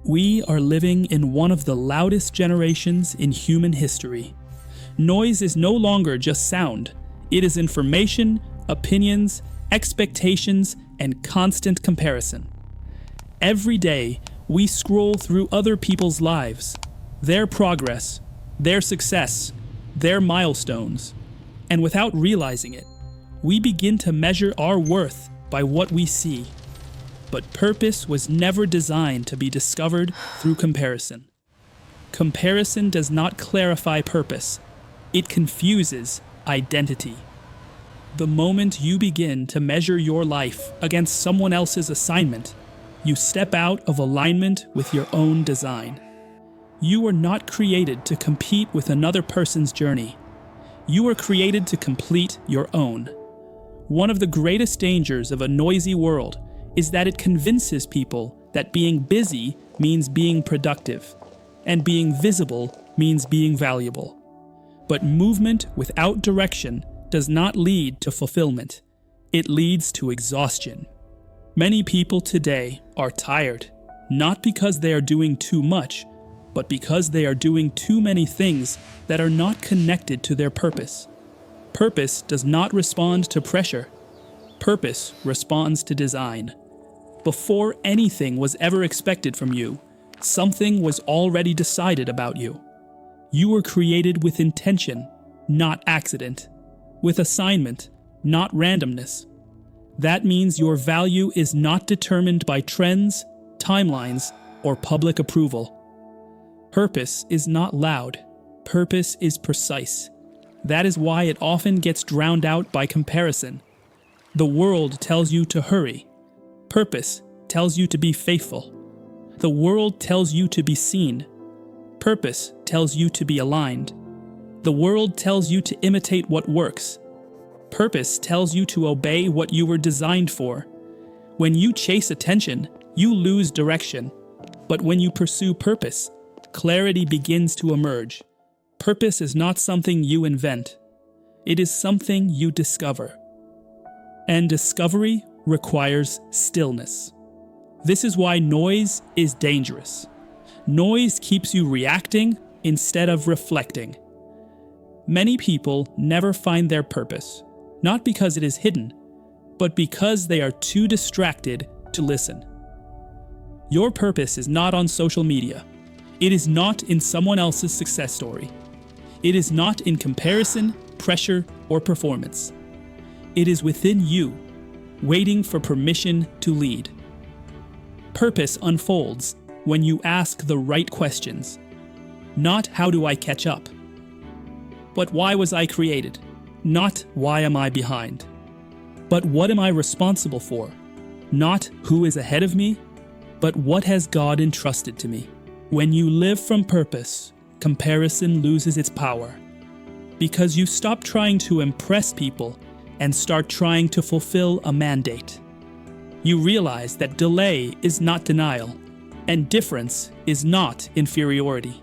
We are living in one of the loudest generations in human history. Noise is no longer just sound. It is information, opinions, expectations, and constant comparison. Every day, we scroll through other people's lives, their progress, their success, their milestones, and without realizing it, we begin to measure our worth by what we see. But purpose was never designed to be discovered through comparison. Comparison does not clarify purpose. It confuses identity. The moment you begin to measure your life against someone else's assignment, you step out of alignment with your own design. You were not created to compete with another person's journey. You were created to complete your own. One of the greatest dangers of a noisy world is that it convinces people that being busy means being productive, and being visible means being valuable. But movement without direction does not lead to fulfillment. It leads to exhaustion. Many people today are tired, not because they are doing too much, but because they are doing too many things that are not connected to their purpose. Purpose does not respond to pressure. Purpose responds to design. Before anything was ever expected from you, something was already decided about you. You were created with intention, not accident, with assignment, not randomness. That means your value is not determined by trends, timelines, or public approval. Purpose is not loud. Purpose is precise. That is why it often gets drowned out by comparison. The world tells you to hurry. Purpose tells you to be faithful. The world tells you to be seen. Purpose tells you to be aligned. The world tells you to imitate what works. Purpose tells you to obey what you were designed for. When you chase attention, you lose direction. But when you pursue purpose, clarity begins to emerge. Purpose is not something you invent. It is something you discover. And discovery requires stillness. This is why noise is dangerous. Noise keeps you reacting instead of reflecting. Many people never find their purpose, not because it is hidden, but because they are too distracted to listen. Your purpose is not on social media. It is not in someone else's success story. It is not in comparison, pressure, or performance. It is within you, waiting for permission to lead. Purpose unfolds when you ask the right questions. Not how do I catch up? But why was I created? Not why am I behind? But what am I responsible for? Not who is ahead of me, but what has God entrusted to me? When you live from purpose, comparison loses its power. Because you stop trying to impress people and start trying to fulfill a mandate. You realize that delay is not denial, and difference is not inferiority.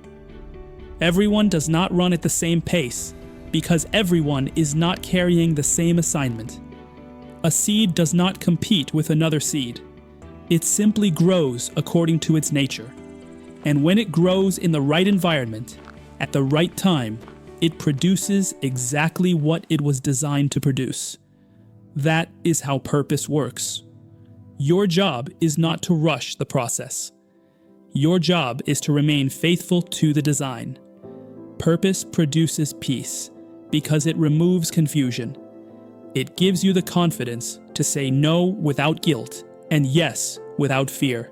Everyone does not run at the same pace, because everyone is not carrying the same assignment. A seed does not compete with another seed. It simply grows according to its nature. And when it grows in the right environment, at the right time, it produces exactly what it was designed to produce. That is how purpose works. Your job is not to rush the process. Your job is to remain faithful to the design. Purpose produces peace because it removes confusion. It gives you the confidence to say no without guilt and yes without fear.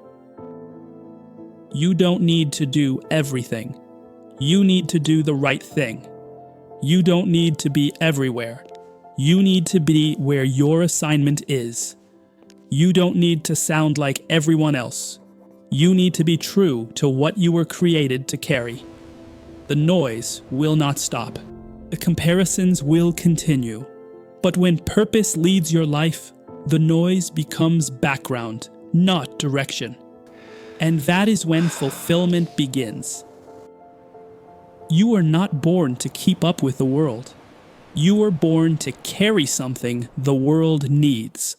You don't need to do everything. You need to do the right thing. You don't need to be everywhere. You need to be where your assignment is. You don't need to sound like everyone else. You need to be true to what you were created to carry. The noise will not stop. The comparisons will continue. But when purpose leads your life, the noise becomes background, not direction. And that is when fulfillment begins. You were not born to keep up with the world. You were born to carry something the world needs.